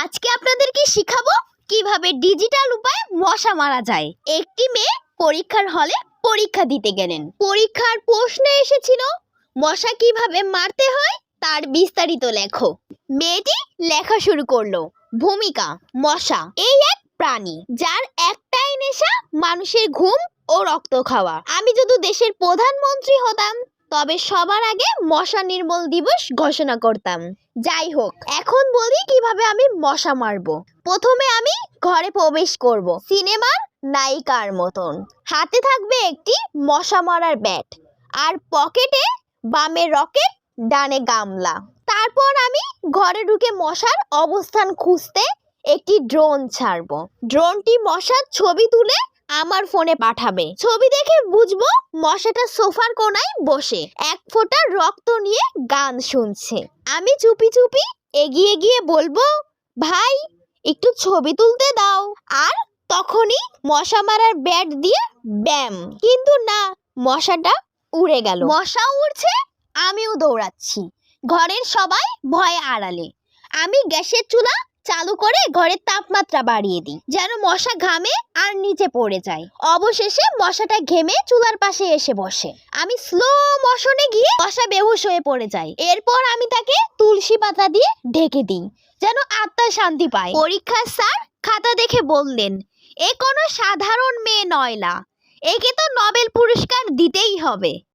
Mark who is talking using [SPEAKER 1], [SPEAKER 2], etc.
[SPEAKER 1] আজকে আপনাদেরকে শিখাবো কিভাবে ডিজিটাল উপায়ে মশা মারা যায়। একটি মেয়ে পরীক্ষার হলে পরীক্ষা দিতে গেলেন। পরীক্ষার প্রশ্নে এসেছিল মশা কিভাবে মারতে হয় তার বিস্তারিত লেখো। মেয়েটি লেখা শুরু করলো। ভূমিকা: মশা এই এক প্রাণী যার একটাই নেশা মানুষের ঘুম ও রক্ত খাওয়া। আমি যদি দেশের প্রধানমন্ত্রী হতাম তবে সবার আগে মশা নির্মূল দিবস ঘোষণা করতাম। যাই হোক, এখন বলি কিভাবে আমি মশা মারবো। প্রথমে আমি ঘরে প্রবেশ করব সিনেমার নায়িকার মতন। হাতে থাকবে একটি মশা মারার ব্যাট আর পকেটে বামে রকেট, ডানে গামলা। তারপর আমি ঘরে ঢুকে মশার অবস্থান খুঁজতে একটি ড্রোন ছাড়বো। ড্রোনটি মশার ছবি তুলে আমার ফোনে পাঠাবে। ছবি দেখে বুঝবো মশাটা সোফার কোনায় বসে এক ফোঁটা রক্ত নিয়ে গান শুনছে। আমি চুপি চুপি এগিয়ে গিয়ে বলবো, ভাই একটু ছবি তুলতে দাও। আর তখনই মশা মারার ব্যাট দিয়ে ব্যাম। কিন্তু না, মশাটা উড়ে গেল। মশা উড়ছে, আমিও দৌড়াচ্ছি ঘরের সবাই ভয়ে আড়ালে। আমি গ্যাসের চুলা চালু করে ঘরের তাপমাত্রা বাড়িয়ে দিই যেন মশা ঘামে আর নিচে পড়ে যায়। অবশেষে মশাটা ঘেমে চুলার পাশে এসে বসে। আমি স্লো মোশনে গিয়ে মশা বেহুশ হয়ে পড়ে যায়। এরপর আমি তাকে তুলসী পাতা দিয়ে ঢেকে দিই যেন আত্মা শান্তি পায়। পরীক্ষার স্যার খাতা দেখে বললেন, এ কোনো সাধারণ মেয়ে নয় না, একে তো নোবেল পুরস্কার দিতেই হবে।